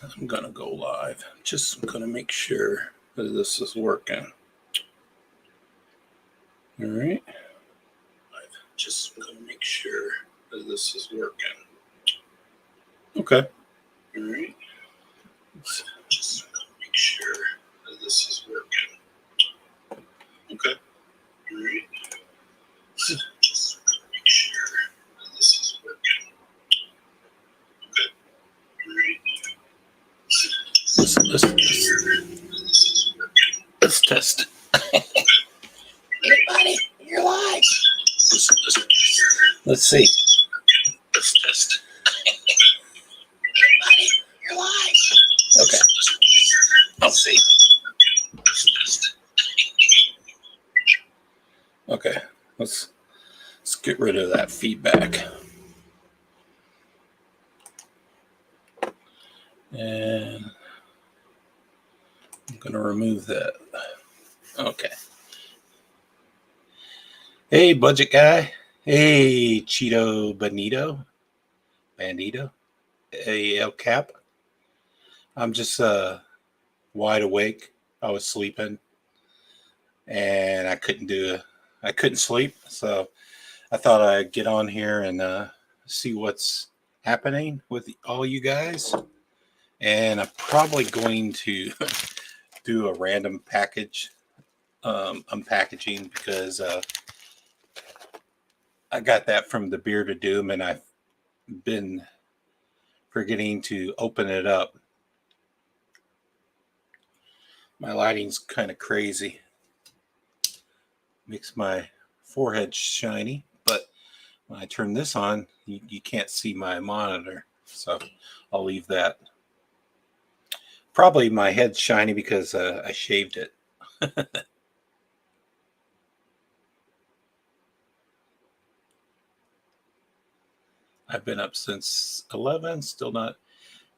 I'm gonna go live. Just gonna make sure that this is working. All right. Just gonna make sure that this is working. Okay. All right. Just gonna make sure that this is working. Okay. All right. Just gonna make sure that this is working. Okay. All right. Let's test. Everybody, you're live. Let's see. Let's test. Everybody, you're live. Okay. Let's see. Let's test. Okay. Let's get rid of that feedback. And I'm going to remove that. Okay. Hey, budget guy. Hey, Cheeto Bandito. Hey, El Cap. I'm just wide awake. I was sleeping and I couldn't sleep. So I thought I'd get on here and see what's happening with all you guys. And I'm probably going to do a random package unpackaging because I got that from the Beard of Doom and I've been forgetting to open it up. My lighting's kind of crazy. Makes my forehead shiny, but when I turn this on, you can't see my monitor. So I'll leave that. Probably my head's shiny because I shaved it. I've been up since 11, still not.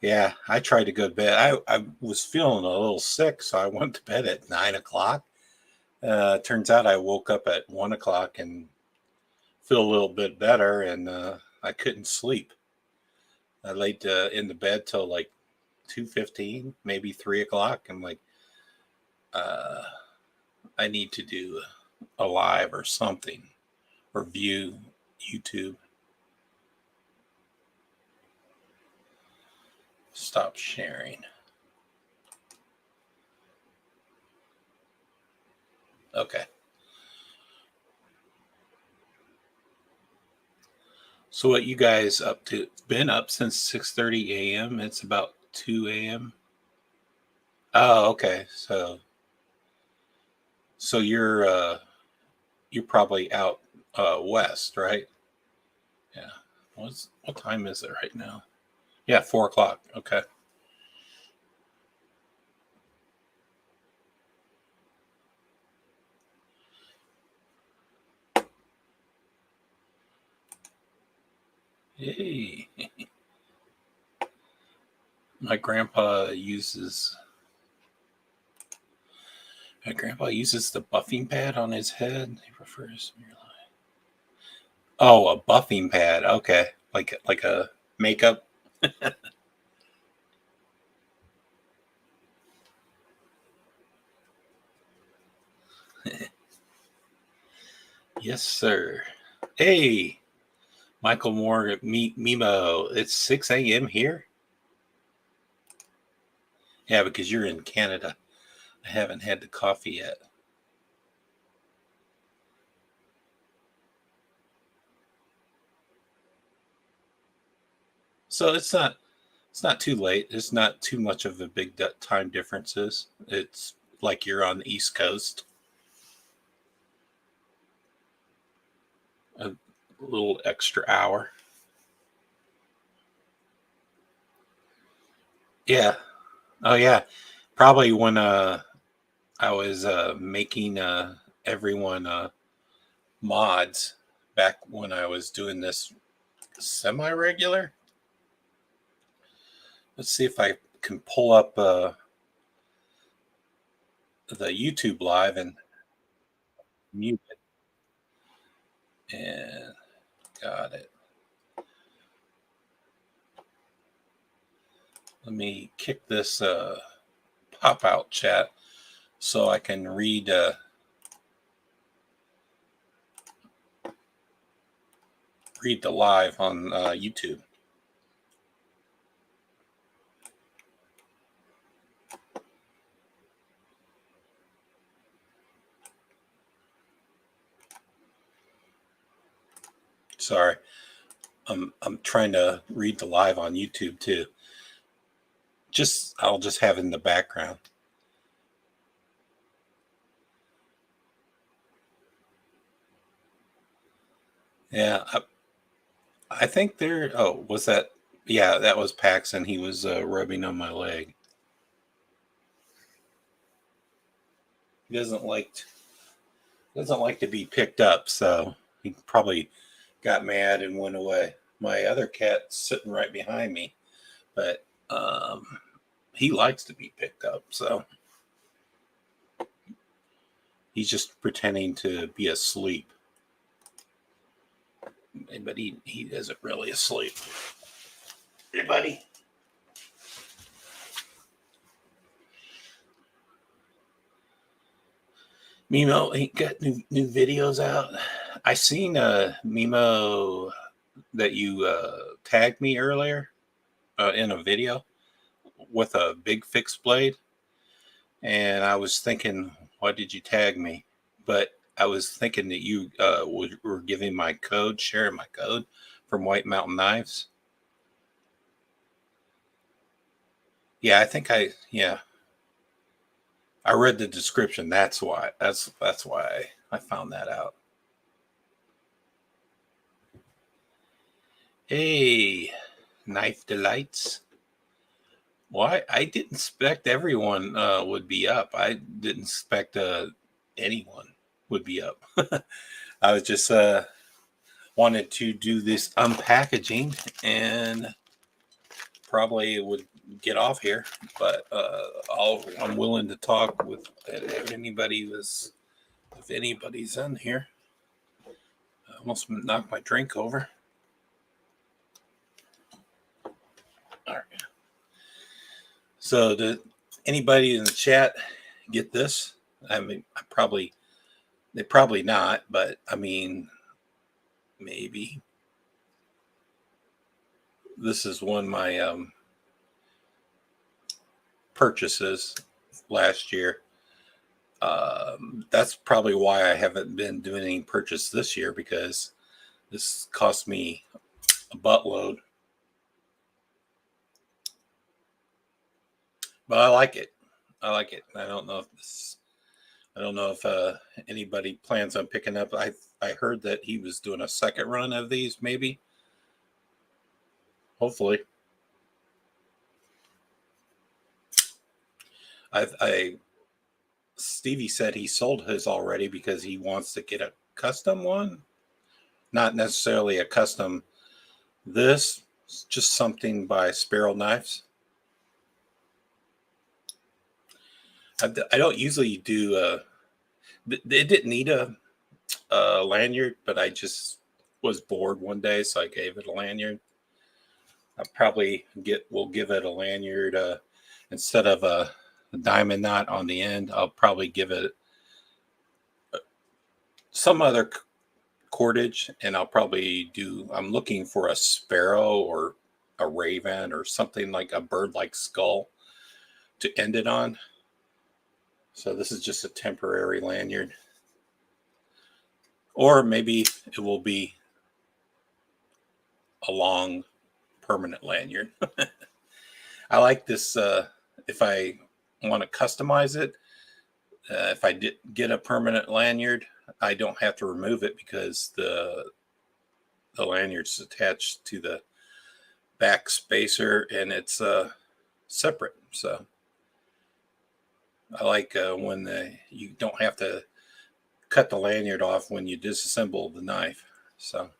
Yeah, I tried to go to bed. I was feeling a little sick, so I went to bed at 9 o'clock. Turns out I woke up at 1 o'clock and feel a little bit better, and I couldn't sleep. I laid in the bed till like 2:15, maybe 3 o'clock. I'm like, I need to do a live or something, or view YouTube. Stop sharing. Okay. So what you guys up to? Been up since 6:30 a.m. It's about 2 a.m. Oh, okay. So you're probably out west, right? Yeah. What time is it right now? Yeah, 4 o'clock. Okay. Hey. My grandpa uses the buffing pad on his head. He prefers Oh, a buffing pad. Okay. Like a makeup. Yes, sir. Hey, Michael Moore, Mimo. It's 6 a.m. here. Yeah, because you're in Canada. I haven't had the coffee yet. So it's not too late. It's not too much of a big time differences. It's like you're on the East Coast. A little extra hour. Yeah. Oh yeah. Probably when I was making everyone mods back when I was doing this semi-regular. Let's see if I can pull up the YouTube live and mute it. And got it. Let me kick this pop-out chat so I can read the live on YouTube. Sorry, I'm trying to read the live on YouTube too. I'll just have it in the background. Yeah, I think there. Oh, was that? Yeah, that was Paxton. He was rubbing on my leg. He doesn't like to be picked up, so he probably got mad and went away. My other cat's sitting right behind me, but he likes to be picked up, so he's just pretending to be asleep. But he isn't really asleep. Hey, buddy. Mimo, he got new videos out. I seen Mimo that you tagged me earlier in a video with a big fixed blade, and I was thinking, why did you tag me? But I was thinking that you were giving my code, sharing my code from White Mountain Knives. Yeah, I think I read the description. That's why I found that out. Hey, Knife Delights. Well, I didn't expect everyone would be up. I didn't expect anyone would be up. I was just wanted to do this unpackaging and probably would get off here, but I'm willing to talk with if anybody's in here. I almost knocked my drink over. All right. So did anybody in the chat get this? I mean, they probably not, but I mean, maybe. This is one of my purchases last year. That's probably why I haven't been doing any purchase this year, because this cost me a buttload. But I like it. I don't know if anybody plans on picking up. I heard that he was doing a second run of these, maybe. Hopefully. Stevie said he sold his already because he wants to get a custom one. Not necessarily a custom this, just something by Sparrow Knives. I don't usually do it didn't need a lanyard, but I just was bored one day, so I gave it a lanyard. I probably will give it a lanyard instead of a diamond knot on the end. I'll probably give it some other cordage, and I'll probably I'm looking for a sparrow or a raven or something like a bird-like skull to end it on. So this is just a temporary lanyard. Or maybe it will be a long permanent lanyard. I like this if I want to customize it. If I did get a permanent lanyard, I don't have to remove it because the lanyard's attached to the back spacer and it's separate. So I like when you don't have to cut the lanyard off when you disassemble the knife. So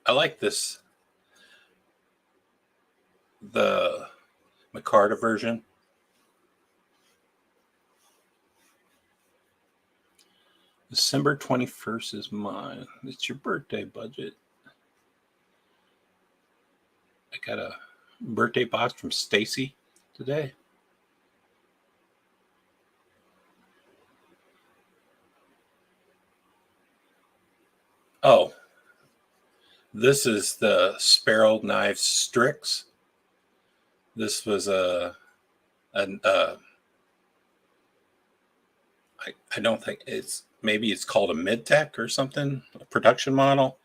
I like this, the Micarta version. December 21st is mine. It's your birthday budget. I got a birthday box from Stacy today. Oh, this is the Sparrow Knife Strix. This was I don't think maybe it's called a mid-tech or something, a production model.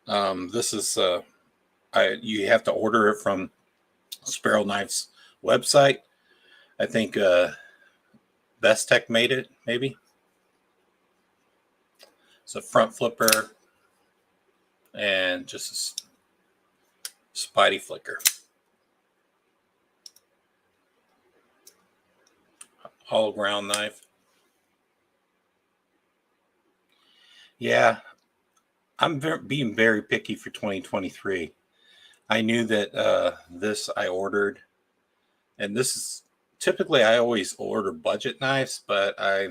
This is you have to order it from Sparrow Knife's website. I think Best Tech made it, maybe. It's a front flipper and just a Spidey flicker. Hollow ground knife. Yeah, I'm being very picky for 2023. I knew that this I ordered, and this is typically I always order budget knives, but I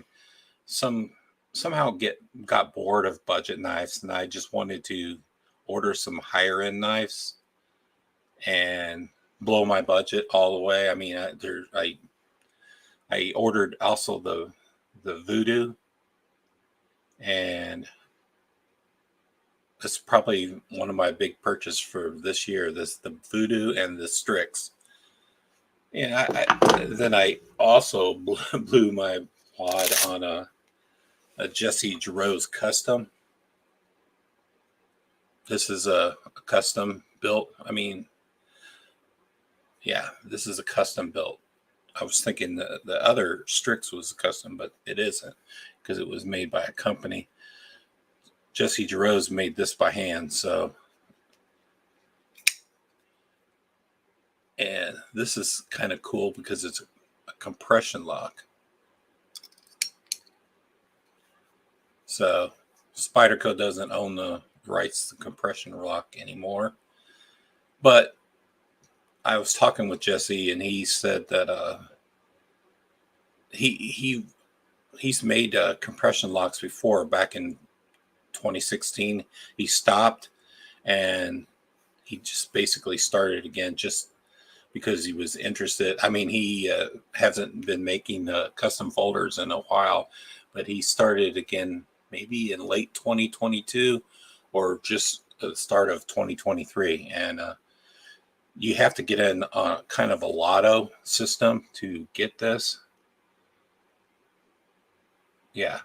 somehow got bored of budget knives, and I just wanted to order some higher end knives and blow my budget all the way. I mean, I ordered also the Voodoo, and that's probably one of my big purchases for this year. The Voodoo and the Strix. And then I also blew my wad on a Jesse Jered's custom. This is a custom built. I mean, yeah, this is a custom built. I was thinking the other Strix was custom, but it isn't because it was made by a company. Jesse Jered's made this by hand, so. And this is kind of cool because it's a compression lock. So Spyderco doesn't own the rights to compression lock anymore. But I was talking with Jesse, and he said that he's made compression locks before. Back in 2016, he stopped, and he just basically started again just because he was interested. I mean, he hasn't been making custom folders in a while, but he started again maybe in late 2022 or just the start of 2023. And you have to get in kind of a lotto system to get this. Yeah.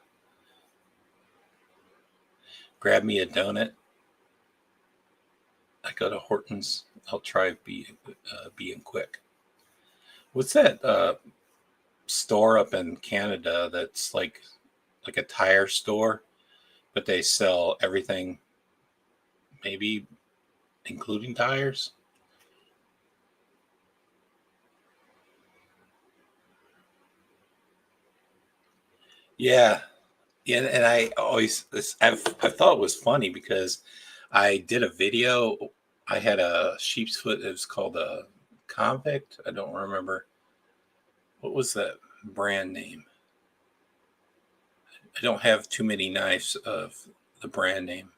Grab me a donut. I go to Horton's. I'll try being quick. What's that store up in Canada that's like a tire store, but they sell everything, maybe including tires? Yeah. Yeah, and I thought it was funny because I did a video. I had a sheep's foot. It was called a Convict. I don't remember. What was that brand name? I don't have too many knives of the brand name,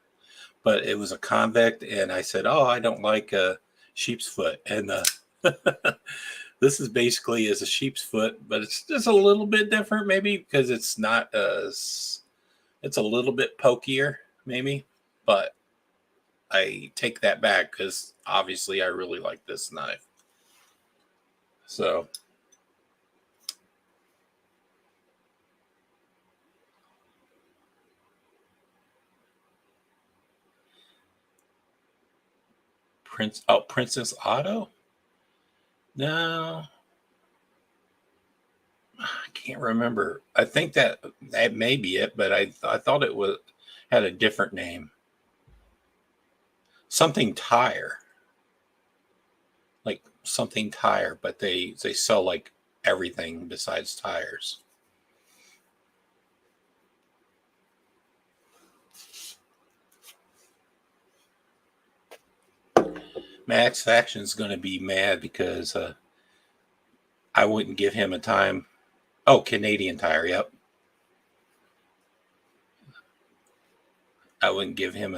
but it was a Convict, and I said, "Oh, I don't like sheep's foot," and this is basically as a sheep's foot, but it's just a little bit different, maybe because it's not as. It's a little bit pokier, maybe, but I take that back because obviously I really like this knife. So, Princess Auto? No, I can't remember. I think that may be it, but I thought it had a different name. Something tire. Like something tire, but they sell like everything besides tires. Mattisfaction is going to be mad because I wouldn't give him a time. Oh, Canadian Tire, yep. I wouldn't give him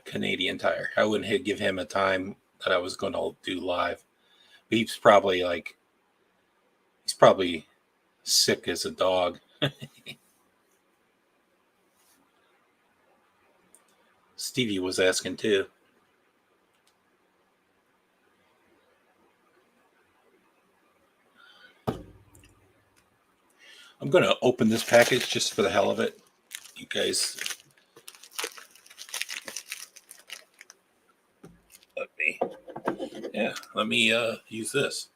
Canadian Tire. I wouldn't give him a time that I was going to do live. But he's probably sick as a dog. Stevie was asking too. I'm going to open this package just for the hell of it. You guys, let me use this.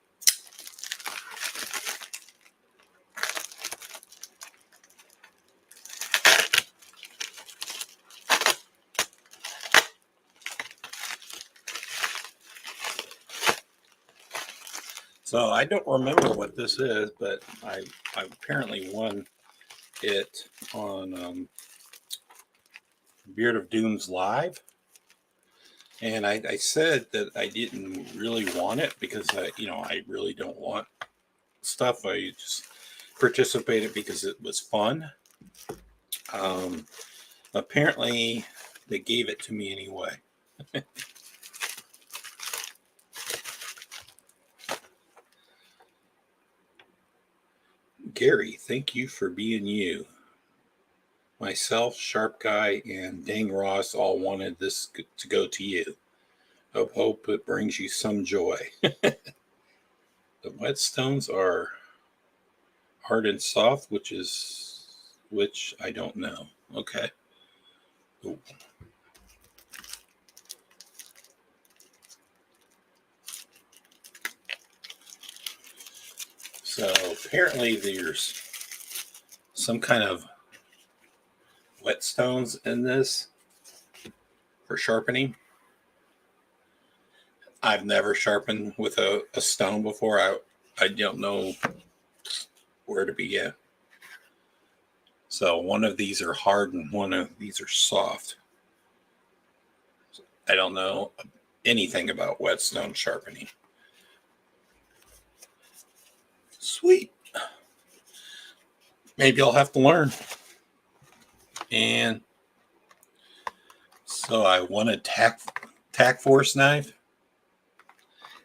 So I don't remember what this is, but I apparently won it on Beard of Doom's live. And I said that I didn't really want it because I really don't want stuff. I just participated because it was fun. Apparently they gave it to me anyway. Gary, thank you for being you. Myself, Sharp Guy, and Dang Ross all wanted this to go to you. Hope it brings you some joy. The whetstones are hard and soft, which I don't know. Okay. Ooh. So apparently there's some kind of whetstones in this for sharpening. I've never sharpened with a stone before. I don't know where to begin. So one of these are hard and one of these are soft. I don't know anything about whetstone sharpening. Sweet. Maybe I'll have to learn. And so I won a tack force knife.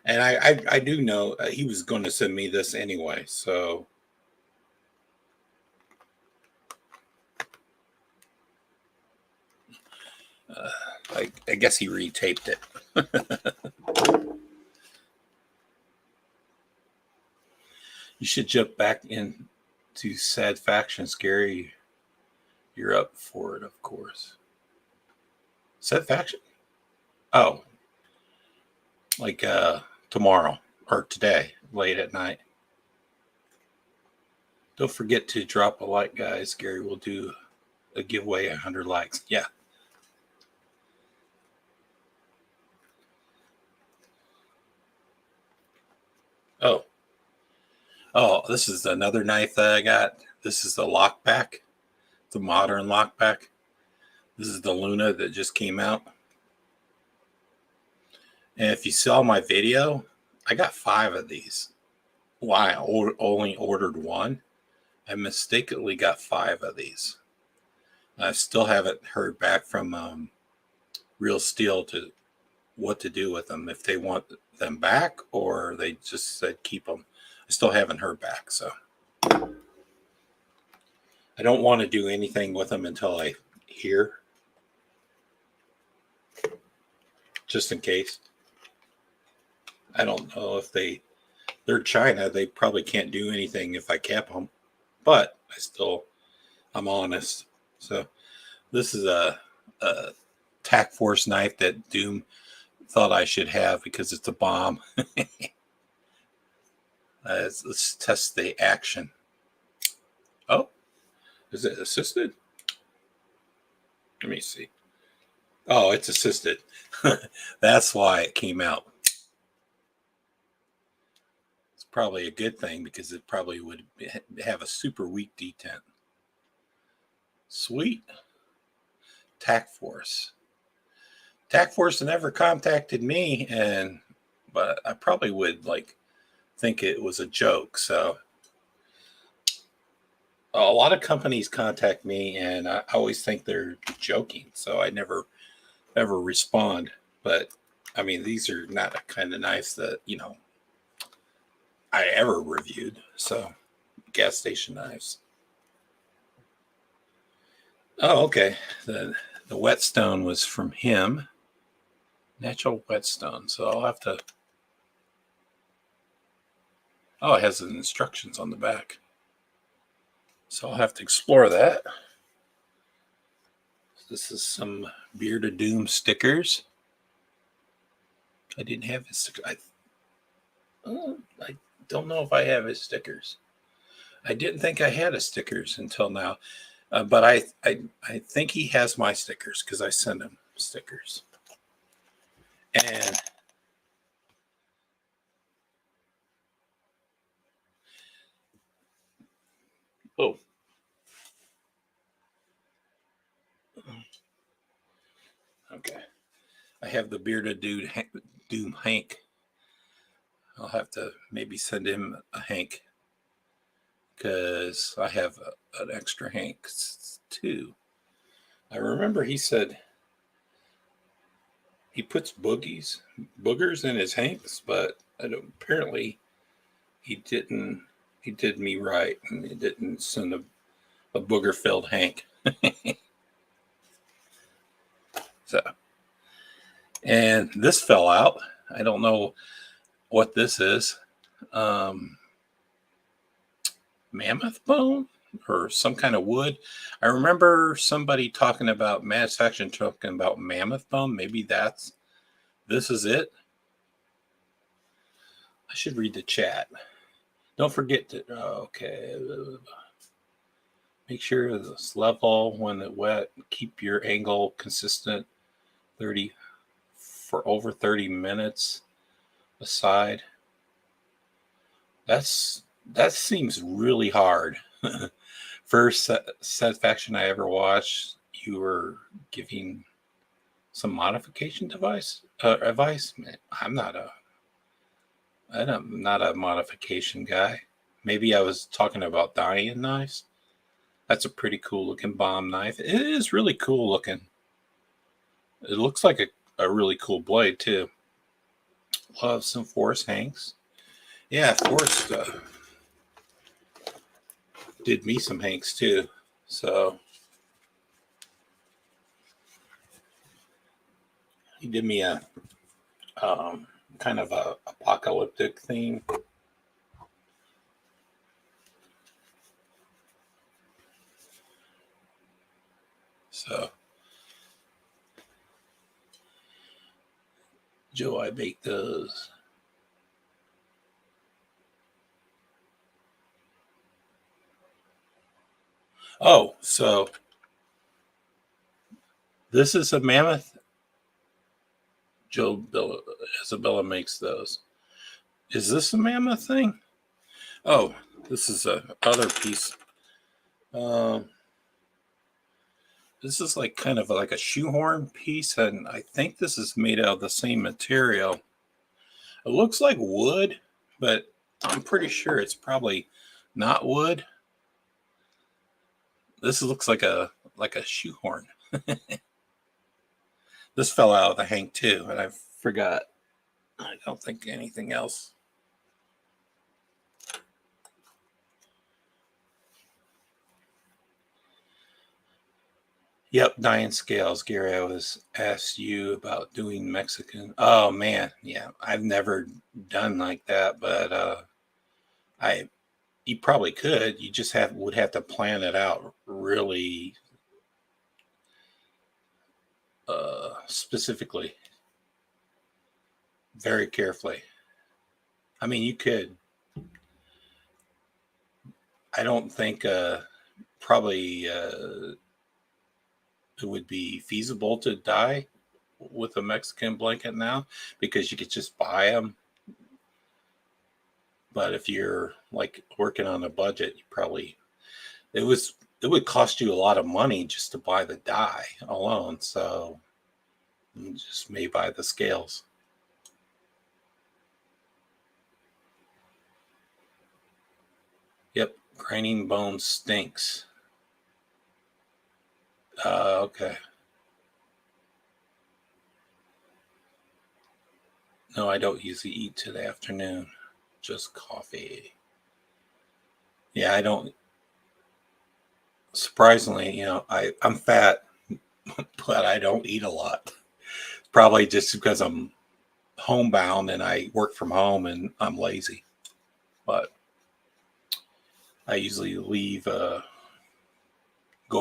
And I do know he was going to send me this anyway. So I guess he retaped it. You should jump back into Sad Factions, Gary. You're up for it, of course. Sad Faction? Oh. Like tomorrow or today, late at night. Don't forget to drop a like, guys. Gary will do a giveaway 100 likes. Yeah. Oh, this is another knife that I got. This is the lockback, the modern lockback. This is the Luna that just came out. And if you saw my video, I got 5 of these. Why? I only ordered 1. I mistakenly got 5 of these. I still haven't heard back from Real Steel to what to do with them. If they want them back or they just said keep them. I still haven't heard back. So I don't want to do anything with them until I hear. Just in case. I don't know if they're China. They probably can't do anything if I cap them. But I'm honest. So this is a tack force knife that Doom thought I should have because it's a bomb. Let's test the action. Oh, is it assisted? Let me see. Oh, it's assisted. That's why it came out. It's probably a good thing because it probably would have a super weak detent. Sweet. Tack Force. Tack Force never contacted me, but I probably would think it was a joke. So a lot of companies contact me, and I always think they're joking. So I never ever respond. But I mean, these are not a kind of knives that, you know, I ever reviewed. So, gas station knives. Oh, okay. The whetstone was from him. Natural whetstone. So I'll have to. Oh, it has the instructions on the back. So I'll have to explore that. This is some Bearded Doom stickers. I didn't have his stickers. I don't know if I have his stickers. I didn't think I had his stickers until now. But I think he has my stickers because I sent him stickers. And oh, okay. I have the Bearded Doom Hank. I'll have to maybe send him a Hank because I have an extra Hank too. I remember he said he puts boogers in his Hanks, but apparently he didn't. He did me right, and he didn't send a booger-filled Hank. So, and this fell out. I don't know what this is. Mammoth bone or some kind of wood. I remember somebody talking about Mattisfaction talking about mammoth bone. Maybe this is it. I should read the chat. Don't forget to, okay. Make sure it's level when it's wet. Keep your angle consistent 30 for over 30 minutes aside. That seems really hard. First Satisfaction I ever watched, you were giving some modification advice. Man, I'm not a modification guy. Maybe I was talking about dyeing knives. That's a pretty cool looking bomb knife. It is really cool looking. It looks like a really cool blade too. Love some Forrest Hanks. Yeah, Forrest did me some Hanks too. So he did me a kind of a apocalyptic theme. So Joe, I baked those. Oh, so this is a mammoth. Isabella makes those. Is this a mammoth thing? Oh, this is a other piece. This is like kind of like a shoehorn piece, and I think this is made out of the same material. It looks like wood, but I'm pretty sure it's probably not wood. This looks like a shoehorn. This fell out of the Hank too, and I forgot. I don't think anything else. Yep, Diane Scales. Gary, I was asked you about doing Mexican. Oh man, yeah, I've never done like that, but you probably could. You just would have to plan it out really specifically, very carefully. I mean, you could. I don't think probably it would be feasible to dye with a Mexican blanket now because you could just buy them. But if you're like working on a budget, you probably it would cost you a lot of money just to buy the dye alone. So you just may buy the scales. Yep, grinding bone stinks. Okay. No, I don't usually eat to the afternoon. Just coffee. Yeah, I don't. Surprisingly, I'm fat, but I don't eat a lot. Probably just because I'm homebound and I work from home and I'm lazy. But I usually leave, go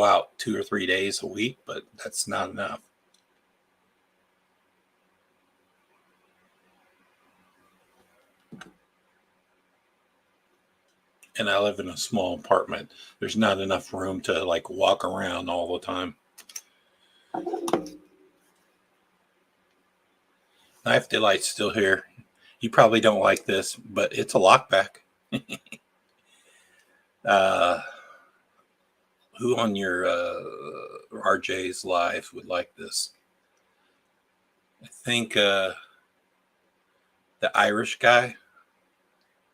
out 2 or 3 days a week, but that's not enough. And I live in a small apartment. There's not enough room to like walk around all the time. Knife Delight's still here. You probably don't like this, but it's a lockback. Who on your RJ's live would like this? I think the Irish guy,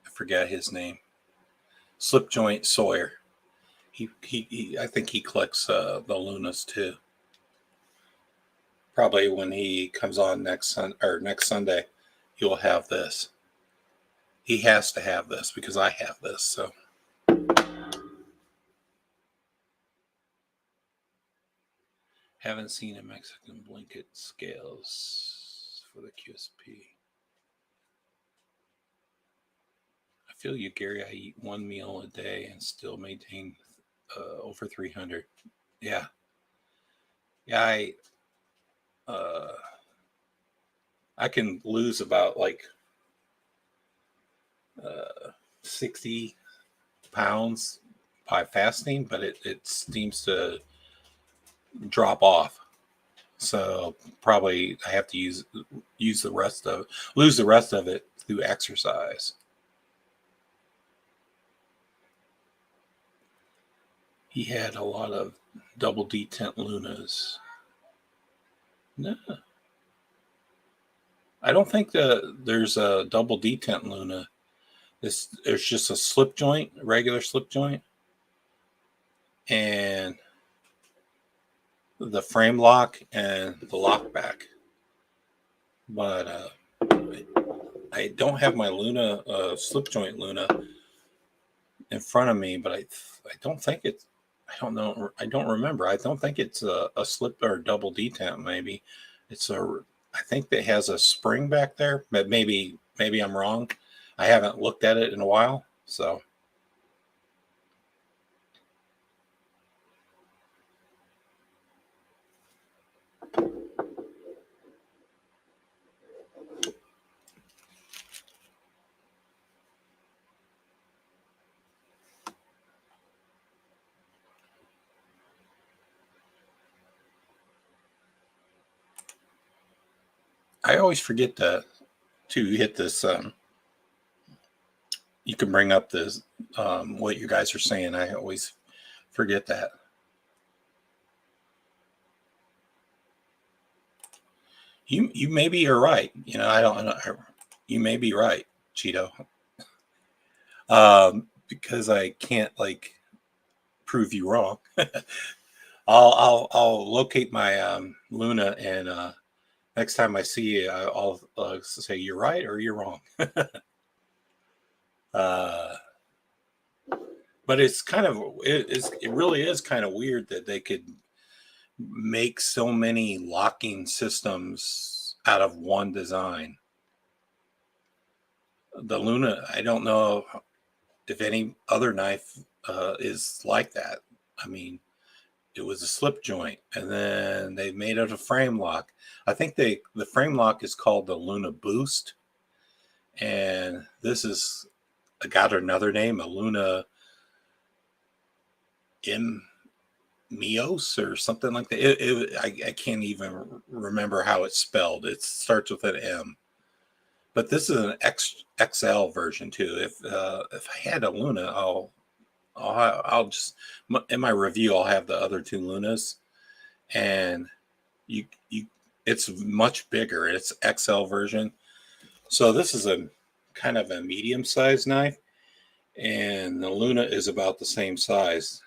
I forget his name, Slip Joint Sawyer. He I think he collects the Lunas too. Probably when he comes on next Sunday, he'll have this. He has to have this because I have this. So haven't seen a Mexican blanket scales for the QSP. I feel you, Gary. I eat one meal a day and still maintain over 300. Yeah. I can lose about like 60 pounds by fasting, but it seems to drop off. So probably I have to lose the rest of it through exercise. He had a lot of double detent Lunas. No. I don't think there's a double detent Luna. There's just a slip joint, a regular slip joint, and the frame lock and the lock back. But I don't have my Luna slip joint Luna in front of me, but I don't think it's. I don't know. I don't remember. I don't think it's a slip or a double detent. Maybe it's a. I think it has a spring back there, but maybe I'm wrong. I haven't looked at it in a while, so. I always forget to hit this. You can bring up this what you guys are saying. I always forget that. You maybe are right. I don't know. You may be right, Cheeto. Because I can't like prove you wrong. I'll locate my Luna and next time I see you, I'll say you're right or you're wrong. But it's kind of it really is kind of weird that they could make so many locking systems out of one design. The Luna, I don't know if any other knife is like that. I mean, it was a slip joint, and then they made it a frame lock. I think the frame lock is called the Luna Boost, and this is got another name, a Luna Mios or something like that. I can't even remember how it's spelled. It starts with an M. But this is an XL version too. If I had a Luna, I'll just in my review I'll have the other two Lunas, and it's much bigger. It's XL version. So this is a kind of a medium-sized knife, and the Luna is about the same size.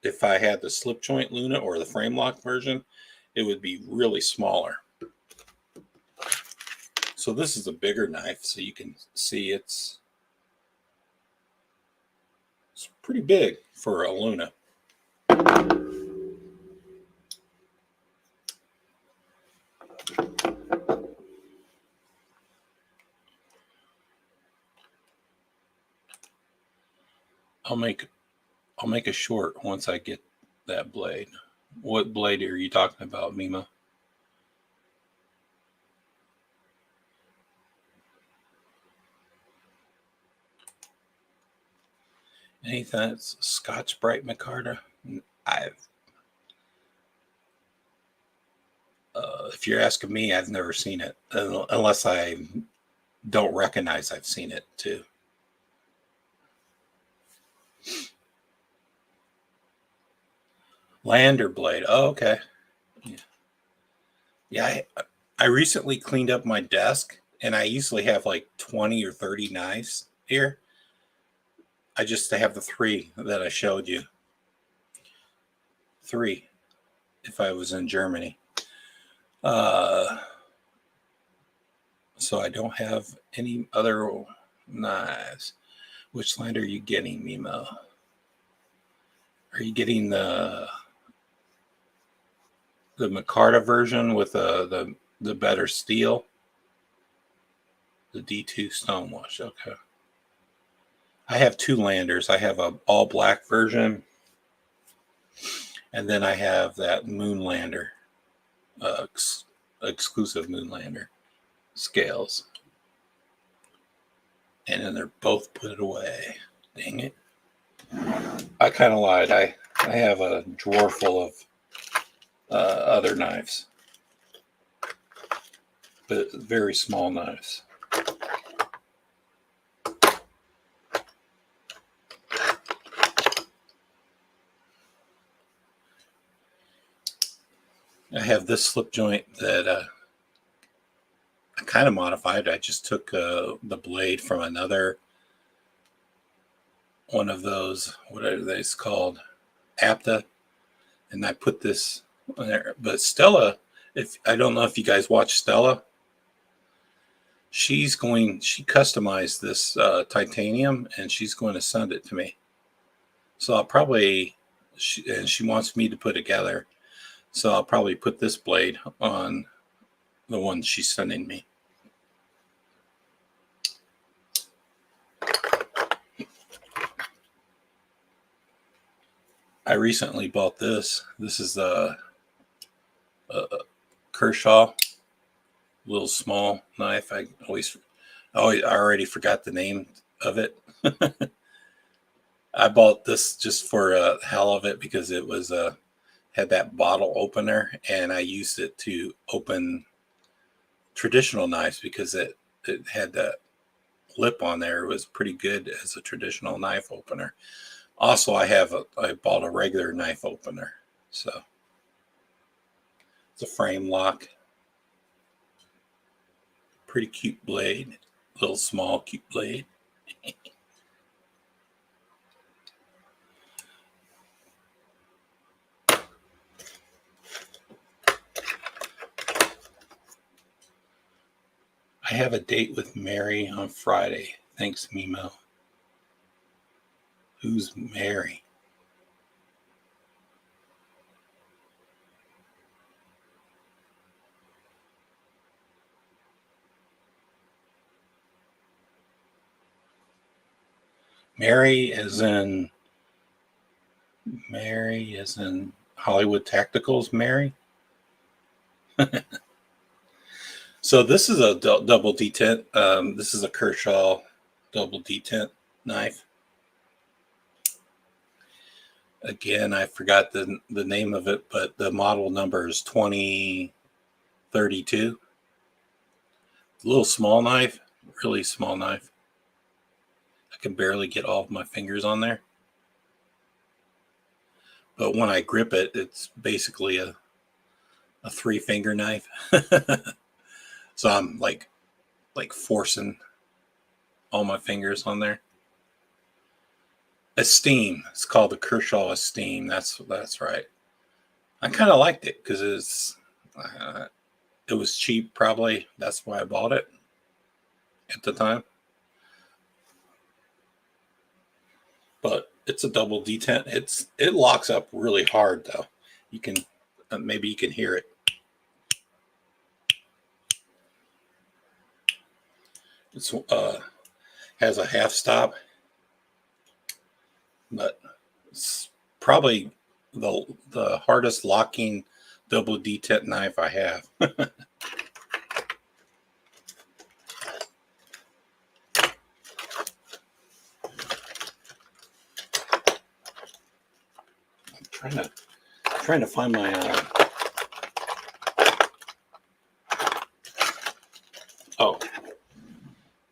If I had the slip joint Luna or the frame lock version, it would be really smaller. So this is a bigger knife, so you can see it's pretty big for a Luna. I'll make a short once I get that blade. What blade are you talking about, Mima? Anything that's Scotch Brite micarta? If you're asking me, I've never seen it, unless I don't recognize I've seen it too. Lander blade. Oh, okay. Yeah. I recently cleaned up my desk, and I usually have like 20 or 30 knives here. I just have the 3 that I showed you. 3 if I was in Germany. So I don't have any other knives. Which land are you getting, Mimo? Are you getting the micarta version with the better steel? The D2 Stonewash, okay. I have 2 landers. I have a all black version, and then I have that Moonlander, exclusive Moonlander scales. And then they're both put away. Dang it. I kind of lied. I have a drawer full of other knives, but very small knives. I have this slip joint that I kind of modified. I just took the blade from another one of those, what are they called, Apta, and I put this on there. But Stella, if I don't know if you guys watch Stella, she customized this titanium, and she's going to send it to me. So I'll probably, and she wants me to put together. So I'll probably put this blade on the one she's sending me. I recently bought this. This is a Kershaw, little small knife. I already forgot the name of it. I bought this just for hell of it because it was had that bottle opener, and I used it to open traditional knives because it had that lip on there. It was pretty good as a traditional knife opener. Also, I bought a regular knife opener. So it's a frame lock. Pretty cute blade. Little small cute blade. I have a date with Mary on Friday. Thanks, Mimo. Who's Mary? Mary as in Hollywood Tacticals, Mary? So this is a double detent. This is a Kershaw double detent knife. Again, I forgot the name of it, but the model number is 2032. A little small knife, really small knife. I can barely get all of my fingers on there. But when I grip it, it's basically a 3-finger knife. So I'm like forcing all my fingers on there. Esteem. It's called the Kershaw Esteem. That's right. I kind of liked it because it was cheap. Probably that's why I bought it. at the time. But it's a double detent. It locks up really hard though. You can maybe you can hear it. It's has a half stop, but it's probably the hardest locking double detent knife I have. Trying to find my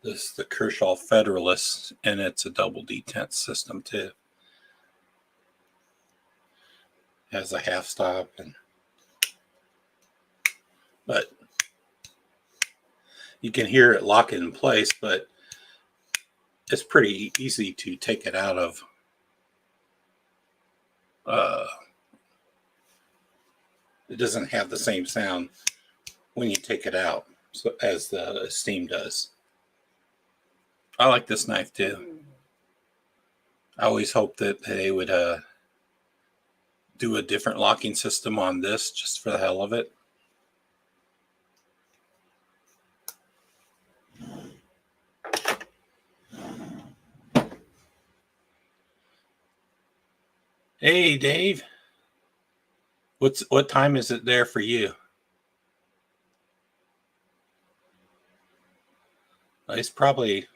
this is the Kershaw Federalist, and it's a double detent system too. Has a half stop, but you can hear it lock it in place, but it's pretty easy to take it out of. It doesn't have the same sound when you take it out as the Steam does. I like this knife too. I always hope that they would do a different locking system on this just for the hell of it. Hey, Dave. What time is it there for you? It's probably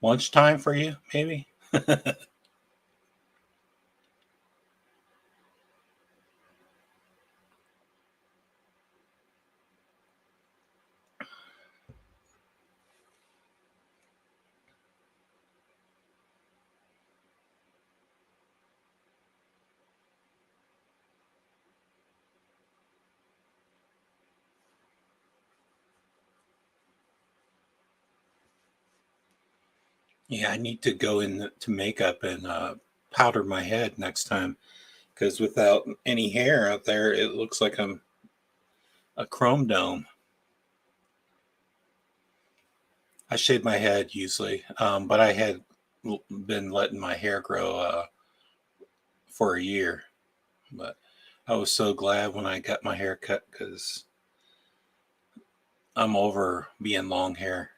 lunchtime for you, maybe. Yeah, I need to go into makeup and powder my head next time, because without any hair out there, it looks like I'm a chrome dome. I shave my head usually, but I had been letting my hair grow for a year. But I was so glad when I got my hair cut, because I'm over being long hair.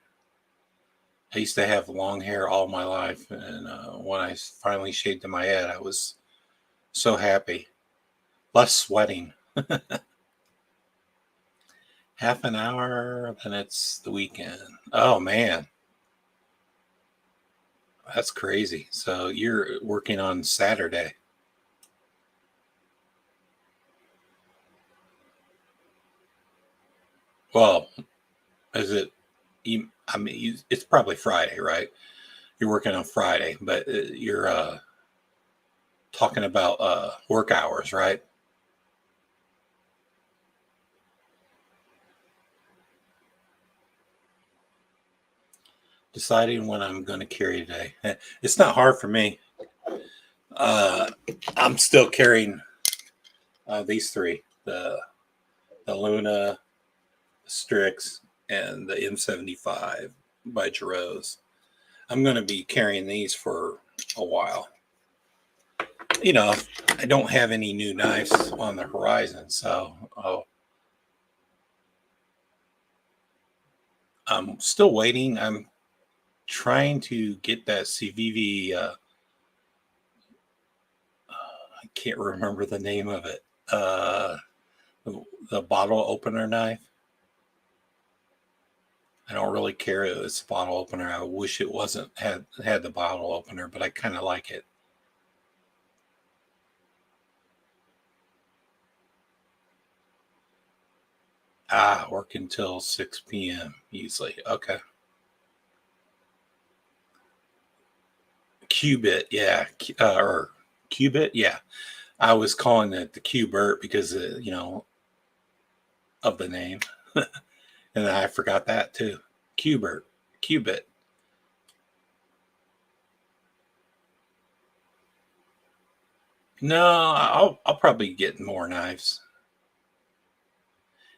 I used to have long hair all my life, and when I finally shaved my head, I was so happy. Less sweating. Half an hour, then it's the weekend. Oh, man. That's crazy. So you're working on Saturday. Well, is it? I mean, it's probably Friday, right? You're working on Friday, but you're talking about work hours, right? Deciding what I'm going to carry today. It's not hard for me. I'm still carrying these three: the Luna, the Strix, and the M75 by Jered. I'm going to be carrying these for a while. You know, I don't have any new knives on the horizon, so I'm still waiting. I'm trying to get that CVV. I can't remember the name of it. The bottle opener knife. I don't really care if it's a bottle opener. I wish it wasn't had the bottle opener, but I kind of like it. Work until 6 p.m. usually. Okay. Qubit, yeah. Or Qubit, yeah. I was calling it the Qbert because, you know, of the name. And I forgot that too. Qbit. No, I'll probably get more knives.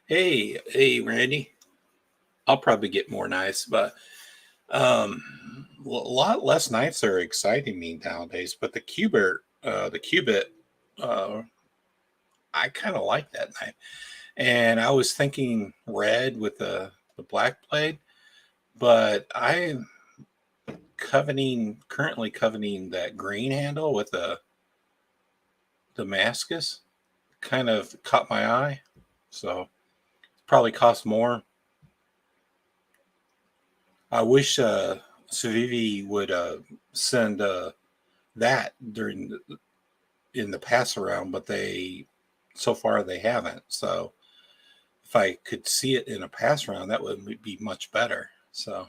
Hey, Randy. I'll probably get more knives, but a lot less knives are exciting me nowadays. But the Cubit, I kind of like that knife. And I was thinking red with the black blade, but I'm currently coveting that green handle with the Damascus. Kind of caught my eye, so probably cost more. I wish Stevie would send that in the pass around, but so far they haven't. So if I could see it in a pass around, that would be much better. So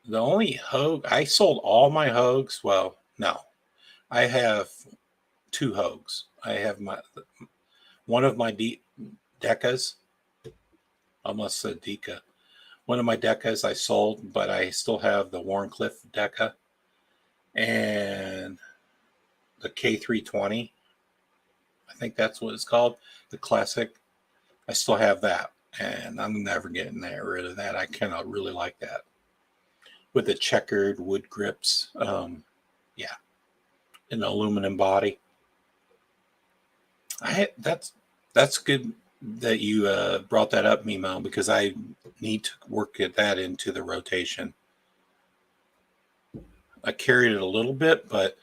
the only Hogue, I sold all my Hogues. Well, no, I have 2 Hogues. I have one of my Decas. Almost said Deca. One of my Decas I sold, but I still have the Warncliffe Deca and the K320. I think that's what it's called, the classic. I still have that, and I'm never getting rid of that. I kind of really like that with the checkered wood grips. Yeah, an aluminum body. That's good that you brought that up, Mimo, because I need to work that into the rotation. I carried it a little bit, but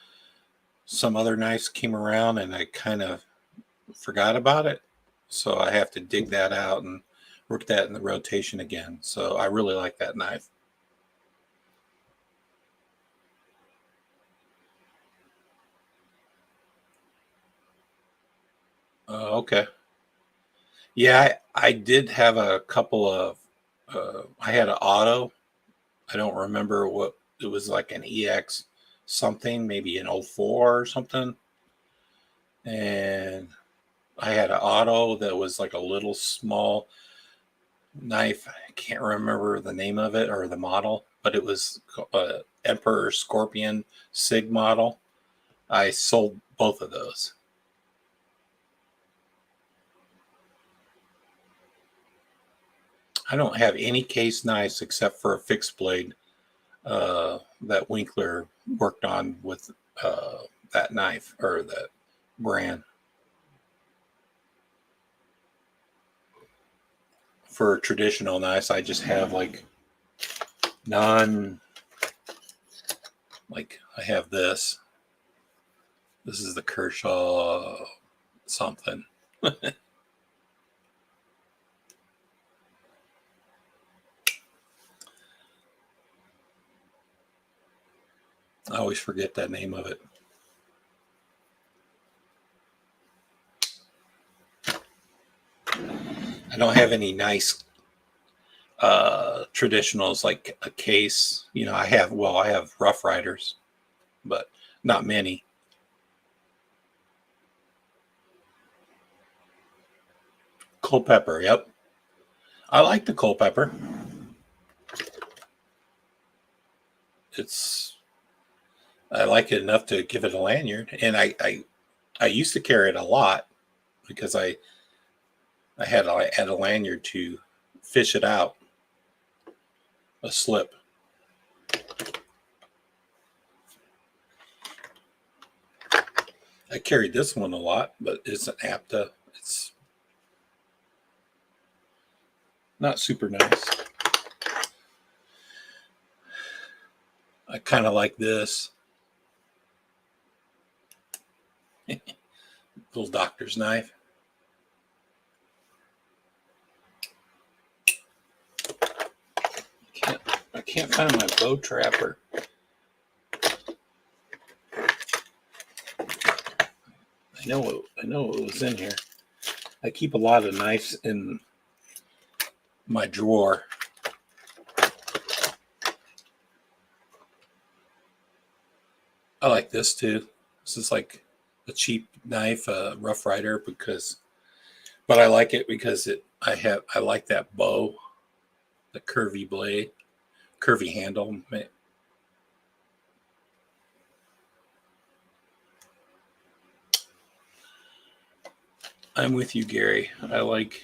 some other knives came around and I kind of forgot about it. So I have to dig that out and work that in the rotation again. So I really like that knife. Okay. Yeah, I did have a couple of, I had an auto. I don't remember what it was, like an EX something, maybe an 04 or something. And I had an auto that was like a little small knife. I can't remember the name of it or the model, but it was Emperor Scorpion SIG model. I sold both of those. I don't have any case knives except for a fixed blade that Winkler worked on with that knife or that brand. For traditional knives, I just have like like I have this. This is the Kershaw something. I always forget that name of it. I don't have any nice traditionals like a case. You know, I have Rough Riders, but not many. Culpeper, yep. I like the Culpeper. I like it enough to give it a lanyard, and I used to carry it a lot because I had a lanyard to fish it out, a slip. I carried this one a lot, but it's an APTA. It's not super nice. I kind of like this. Little doctor's knife. I can't find my bow trapper. I know it was in here. I keep a lot of knives in my drawer. I like this too. This is like a cheap knife, Rough Rider, but I like it because I like that bow, the curvy blade, curvy handle. I'm with you, Gary. I like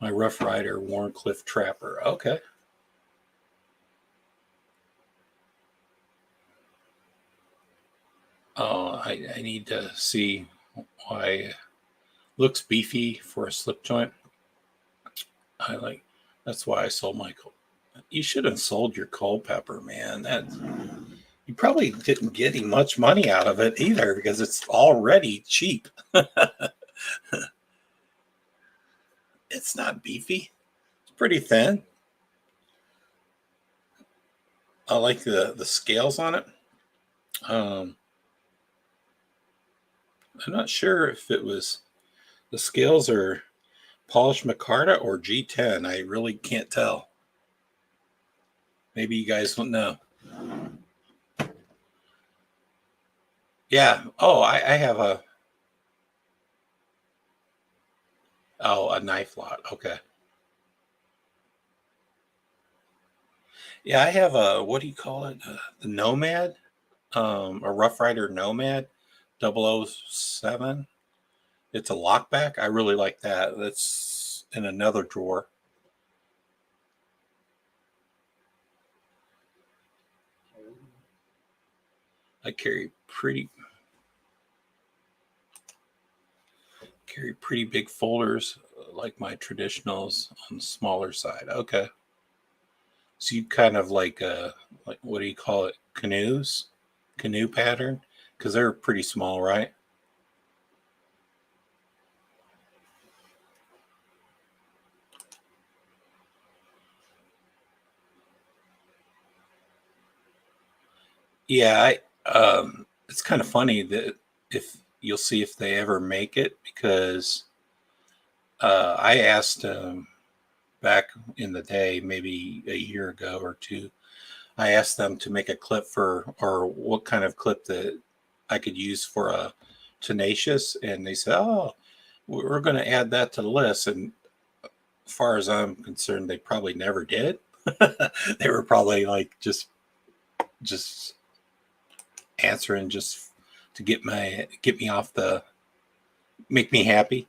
My Rough Rider Warncliffe Trapper. Okay. Oh, I need to see why it looks beefy for a slip joint. That's why I sold my you should have sold your Culpepper, man. You probably didn't get much money out of it either because it's already cheap. It's not beefy. It's pretty thin. I like the scales on it. I'm not sure if it was the scales are polished micarta or G10. I really can't tell. Maybe you guys don't know. Yeah. Oh, I have a knife lot. Okay. Yeah, I have a, what do you call it? The Nomad, a Rough Rider Nomad 007. It's a lockback. I really like that. That's in another drawer. I carry pretty big folders like my traditionals on the smaller side. Okay. So you kind of like what do you call it? Canoe pattern? Because they're pretty small, right? Yeah, it's kind of funny that if you'll see if they ever make it because I asked back in the day, maybe a year ago or two, I asked them to make a clip or what kind of clip that I could use for a tenacious, and they said, "Oh, we're going to add that to the list." And as far as I'm concerned, they probably never did. They were probably like just answering just to get me off the make me happy.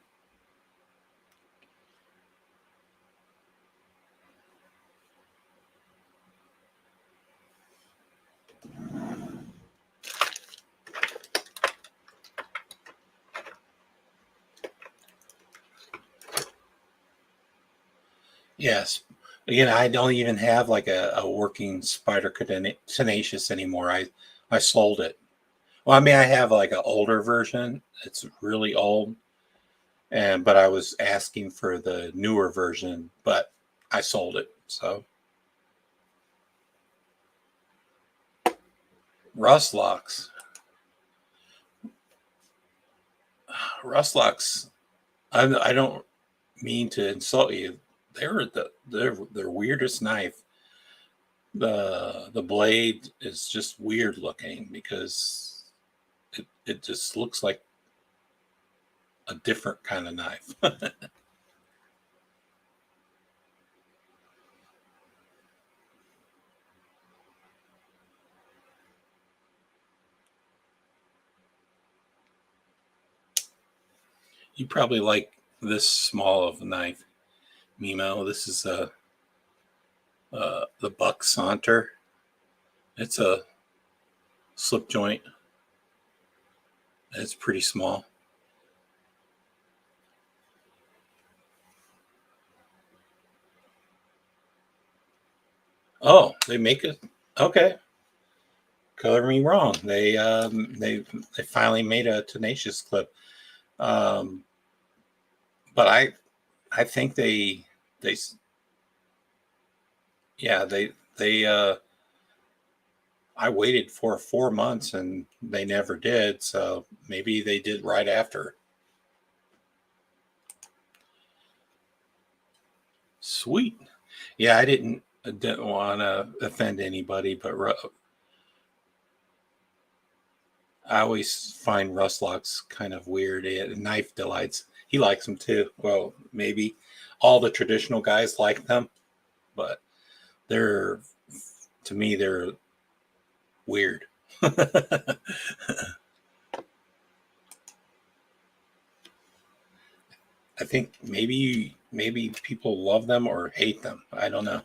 Yes. Again, I don't even have like a working Spider Tenacious anymore. I sold it. Well, I mean, I have like an older version. It's really old, but I was asking for the newer version, but I sold it. So Rustlocks, Rustlocks. I don't mean to insult you. They're weirdest knife. The blade is just weird looking because it just looks like a different kind of knife. You probably like this small of a knife, Mimo. This is the Buck Saunter. It's a slip joint. It's pretty small. Oh, they make it. Okay, color me wrong. They finally made a tenacious clip. Um, but I think they yeah they I waited for 4 months and they never did. So maybe they did right after. Sweet. Yeah, I didn't want to offend anybody, but I always find Rustlocks kind of weird. Knife delights. He likes them too. Well, maybe all the traditional guys like them, but they're to me they're weird. I think maybe maybe people love them or hate them. I don't know.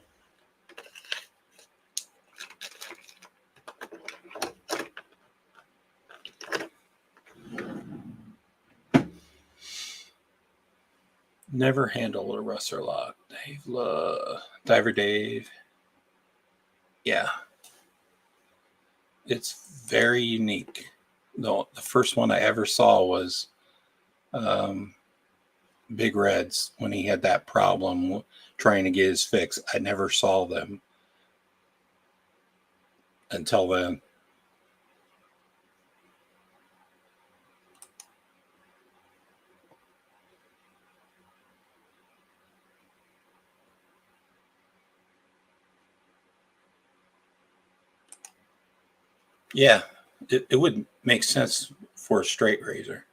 Never handle a rustler lock. DiverDave. Yeah. It's very unique. The first one I ever saw was Big Red's when he had that problem trying to get his fix. I never saw them until then. Yeah, it would make sense for a straight razor.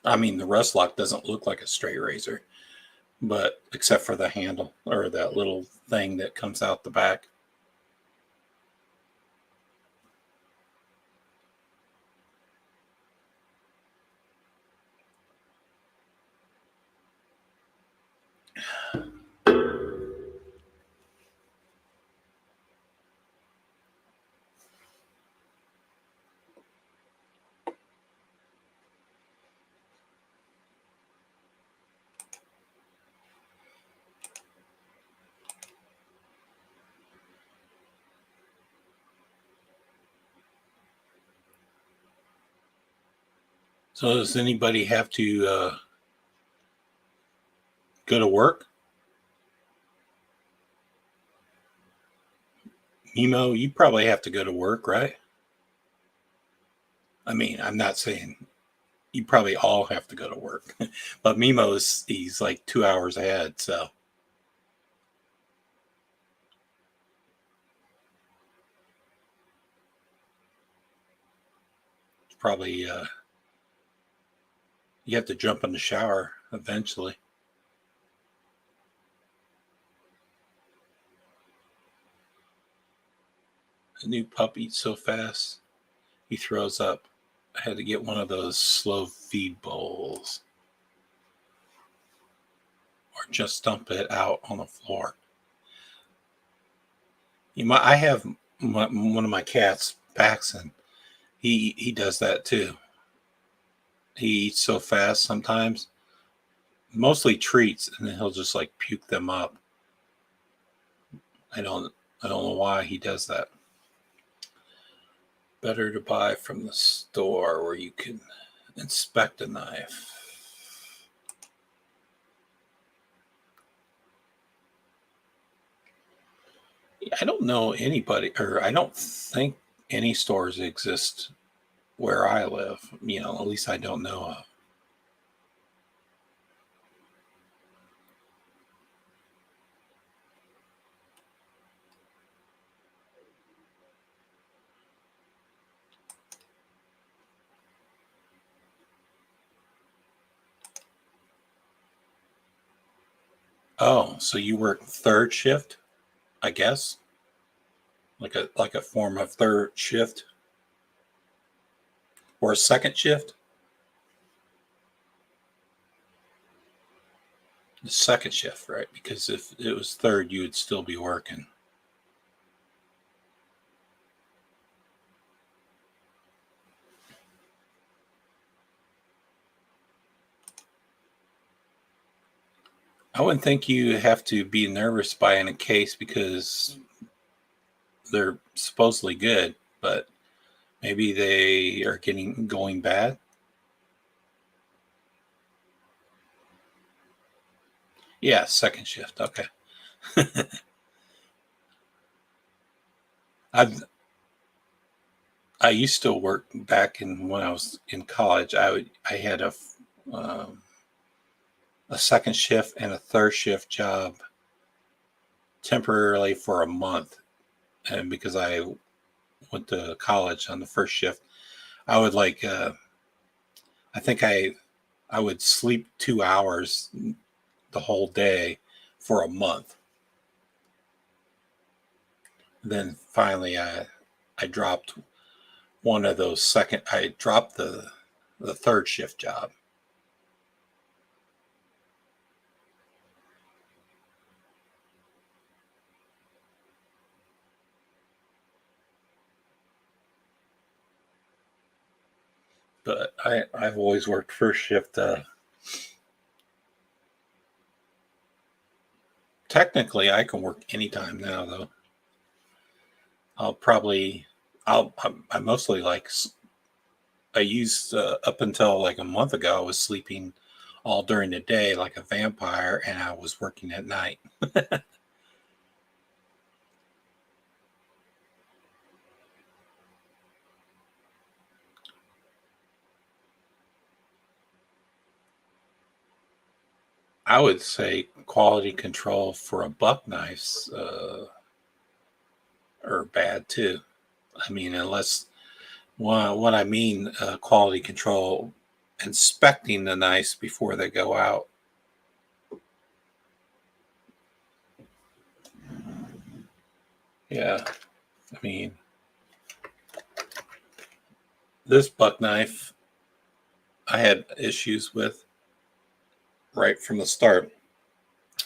I mean, the rust lock doesn't look like a straight razor, but except for the handle or that little thing that comes out the back. So does anybody have to go to work? Nemo, you probably have to go to work, right? I mean, I'm not saying you probably all have to go to work, but he's like 2 hours ahead, so. Probably you have to jump in the shower eventually. The new pup eats so fast he throws up. I had to get one of those slow feed bowls or just dump it out on the floor. I have one of my cats, Paxton. He does that too. He eats so fast sometimes, mostly treats, and then he'll just like puke them up. I don't know why he does that. Better to buy from the store where you can inspect a knife. I don't know anybody, or I don't think any stores exist where I live. At least I don't know of. Oh, so you work third shift, I guess? Like a form of third shift? Or a second shift? The second shift, right? Because if it was third, you would still be working. I wouldn't think you have to be nervous buying a case because they're supposedly good, but maybe they are going bad. Yeah, second shift. Okay. I used to work back when I was in college. I had a second shift and a third shift job temporarily for a month, and because I went to college on the first shift, I would I think I would sleep 2 hours the whole day for a month. Then finally I dropped one of those I dropped the third shift job. but I've always worked first shift. Technically, I can work anytime now, though. I mostly like, I used up until like a month ago, I was sleeping all during the day like a vampire, and I was working at night. I would say quality control for a buck knives are bad too. I mean, unless what I mean, quality control, inspecting the knives before they go out. Yeah, I mean, this buck knife I had issues with right from the start.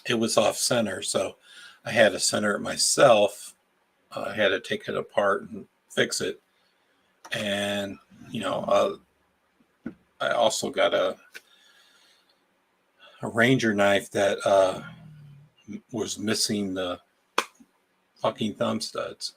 It was off center, so I had to center it myself. I had to take it apart and fix it. And, I also got a Ranger knife that was missing the fucking thumb studs.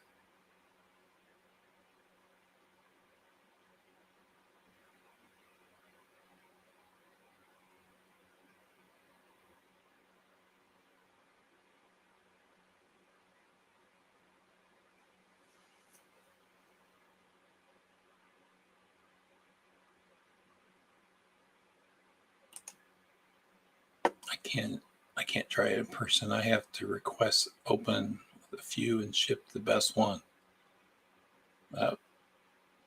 I can't try it in person. I have to request open a few and ship the best one.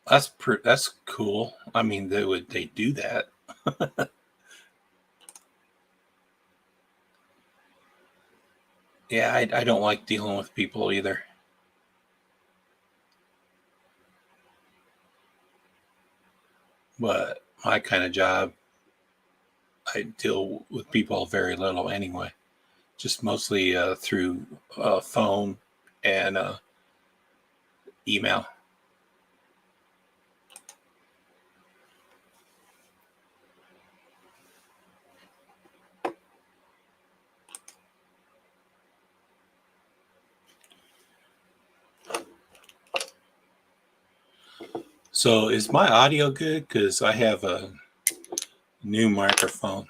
That's cool. I mean, they do that. Yeah, I don't like dealing with people either. But my kind of job, I deal with people very little anyway. Just mostly through phone and email. So is my audio good? Because I have a new microphone.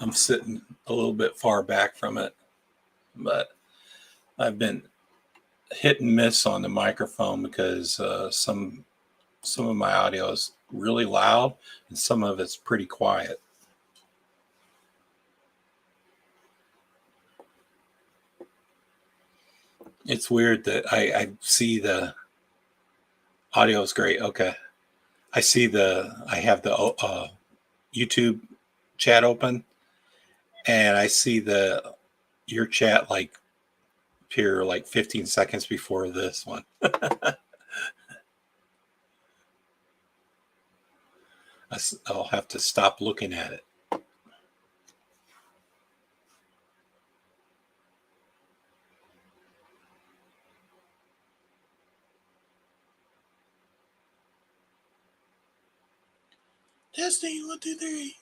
I'm sitting a little bit far back from it, but I've been hit and miss on the microphone because some of my audio is really loud and some of it's pretty quiet. It's weird that I see the audio is great. Okay. I have the YouTube chat open, and I see your chat like appear like 15 seconds before this one. I'll have to stop looking at it. Testing 1, 2, 3.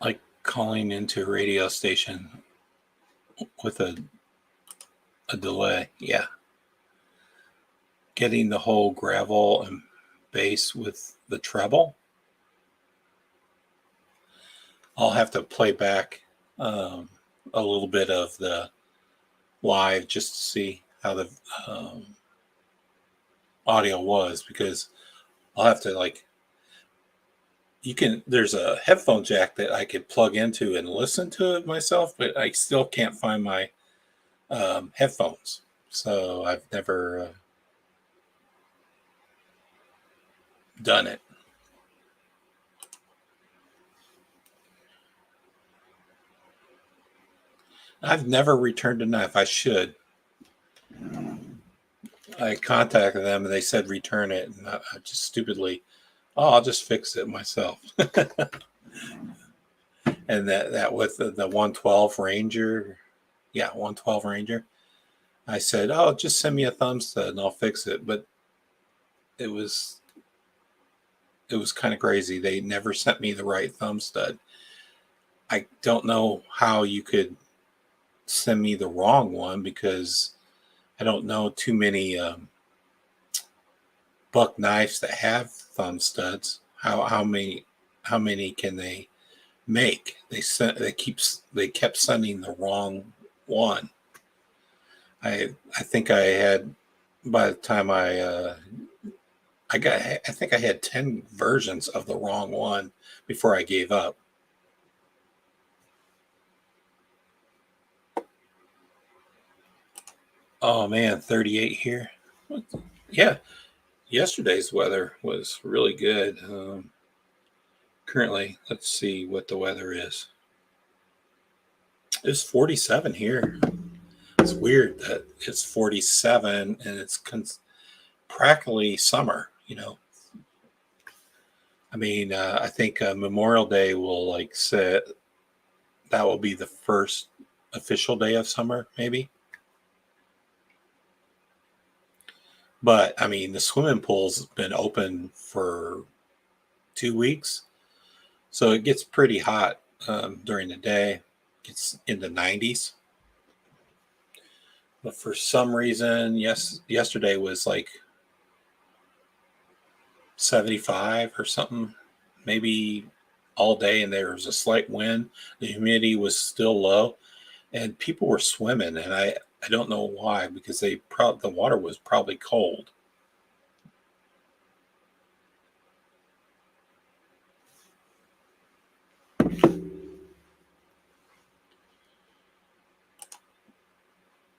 Like calling into a radio station with a delay. Yeah. Getting the whole gravel and bass with the treble. I'll have to play back a little bit of the live just to see how the audio was, because I'll have to there's a headphone jack that I could plug into and listen to it myself, but I still can't find my headphones. So I've never done it. I've never returned a knife. I should. I contacted them and they said return it, and I just stupidly, oh, I'll just fix it myself. And that with the 112 Ranger, yeah, 112 Ranger, I said, oh, just send me a thumb stud and I'll fix it. But it was kind of crazy. They never sent me the right thumb stud. I don't know how you could send me the wrong one, because I don't know too many buck knives that have thumb studs. How many can they make? They kept sending the wrong one. I think I had, by the time I think I had 10 versions of the wrong one before I gave up. Oh man, 38 here. Yeah, yesterday's weather was really good. Currently, let's see what the weather is. It's 47 here. It's weird that it's 47 and it's practically summer, you know. I mean, I think Memorial Day will that will be the first official day of summer, maybe. But I mean, the swimming pool's been open for 2 weeks, so it gets pretty hot during the day. It gets in the 90s. But for some reason, yesterday was like 75 or something, maybe all day, and there was a slight wind. The humidity was still low, and people were swimming, and I don't know why, because the water was probably cold.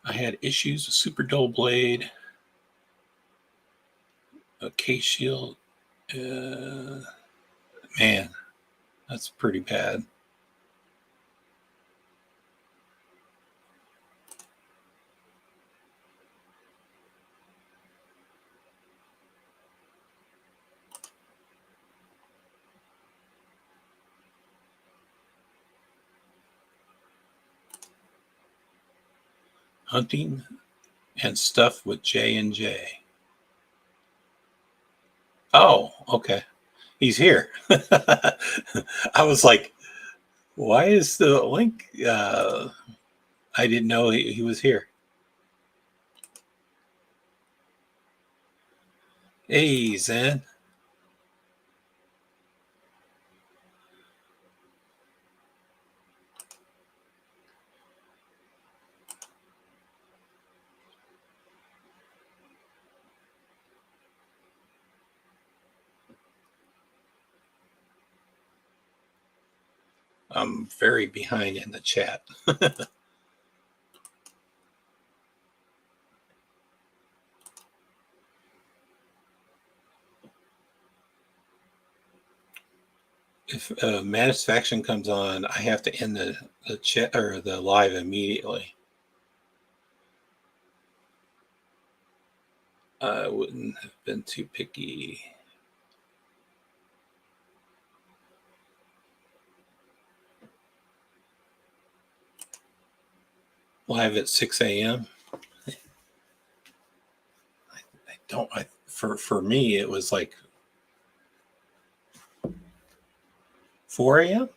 I had issues with Super Dull Blade, a case shield. Man, that's pretty bad. Hunting and stuff with J&J. Oh, okay. He's here. I was like, why is the link? I didn't know he was here. Hey, Zen. I'm very behind in the chat. If Mattisfaction comes on, I have to end the chat or the live immediately. I wouldn't have been too picky. Live at 6 a.m. For me, it was like 4 a.m.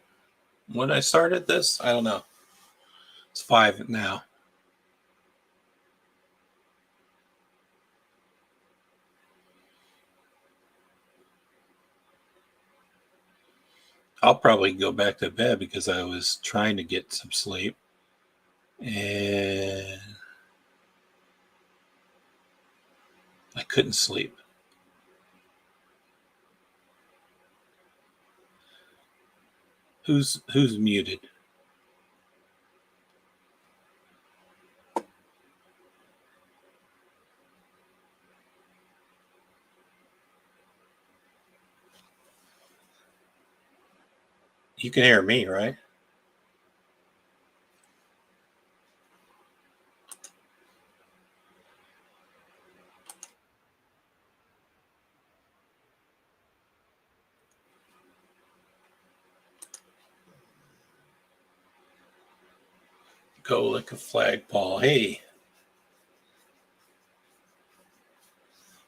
when I started this. I don't know. It's 5 now. I'll probably go back to bed because I was trying to get some sleep. And I couldn't sleep. Who's muted? You can hear me, right? Go like a flagpole. Hey.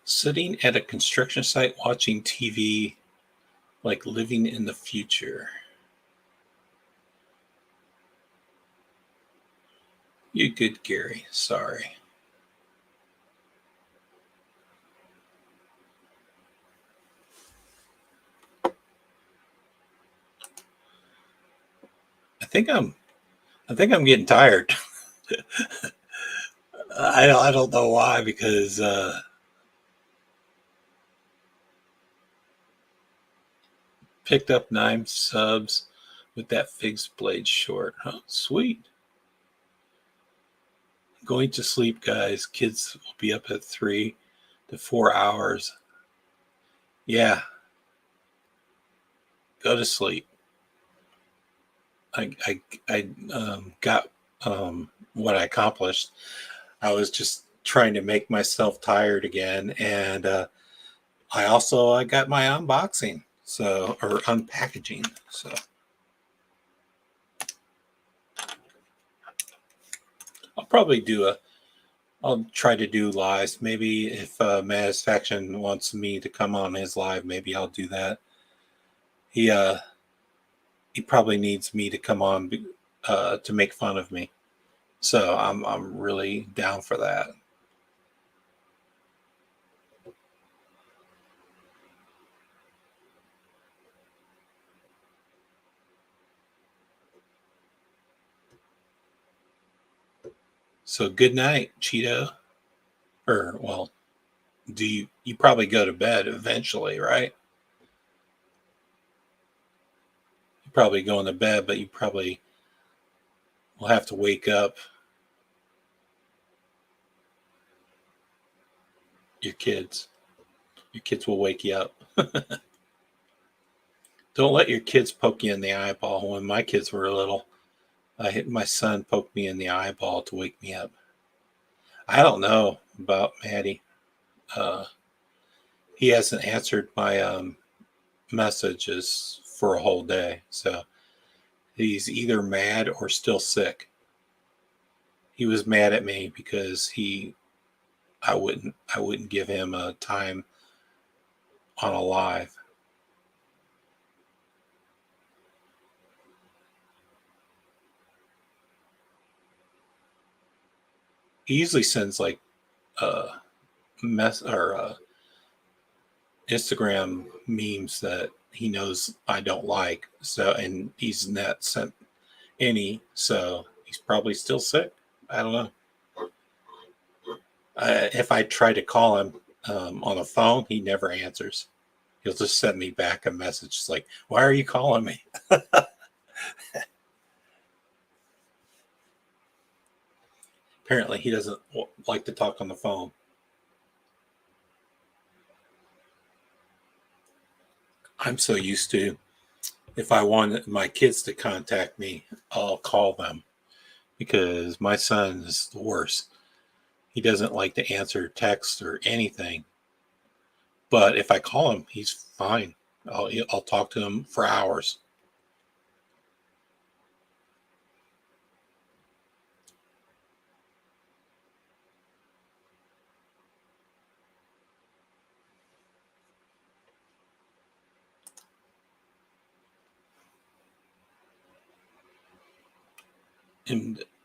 Sitting at a construction site watching TV like living in the future. You good, Gary. Sorry. I think I'm getting tired. I don't know why, because picked up 9 subs with that fixed blade short. Oh, sweet. Going to sleep, guys. Kids will be up at 3 to 4 hours. Yeah. Go to sleep. I got what I accomplished. I was just trying to make myself tired again, and I got my unboxing, or unpackaging. So I'll try to do lives. Maybe if Mattisfaction wants me to come on his live, maybe I'll do that. He probably needs me to come on to make fun of me. So I'm really down for that. So good night, Cheeto. You probably go to bed eventually, right? You're probably going to bed, but you probably will have to wake up your kids. Your kids will wake you up. Don't let your kids poke you in the eyeball. When my kids were little, my son poked me in the eyeball to wake me up. I don't know about Matty. He hasn't answered my messages for a whole day, so he's either mad or still sick. He was mad at me because I wouldn't give him a time on a live. He usually sends like Instagram memes that he knows I don't like. So, and he's not sent any, so he's probably still sick. I don't know. If I try to call him on the phone, he never answers. He'll just send me back a message. It's like, why are you calling me? Apparently, he doesn't like to talk on the phone. I'm so used to, if I want my kids to contact me, I'll call them, because my son is the worst. He doesn't like to answer text or anything. But if I call him, he's fine. I'll talk to him for hours.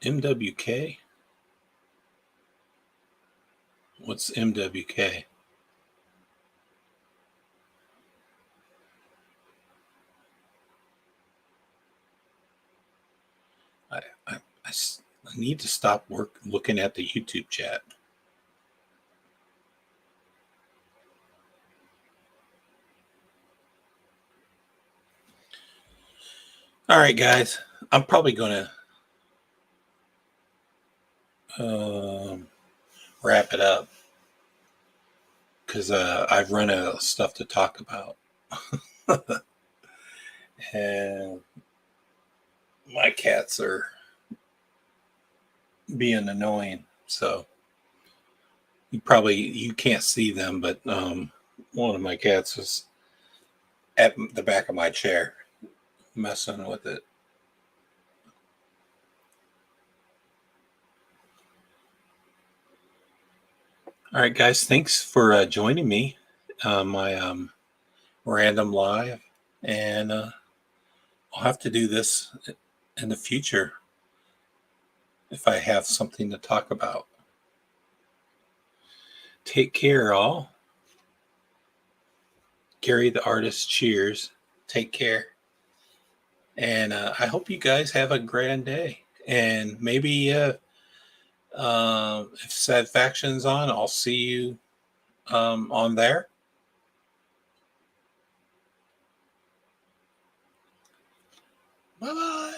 MWK? What's MWK? I need to stop looking at the YouTube chat. All right, guys. I'm probably going to wrap it up, because I've run out of stuff to talk about. And my cats are being annoying. So you can't see them, but one of my cats is at the back of my chair messing with it. All right, guys. Thanks for joining me on my random live. And I'll have to do this in the future if I have something to talk about. Take care, all. Gary the artist cheers. Take care. And I hope you guys have a grand day. And maybe if Satisfaction's on, I'll see you on there. Bye-bye.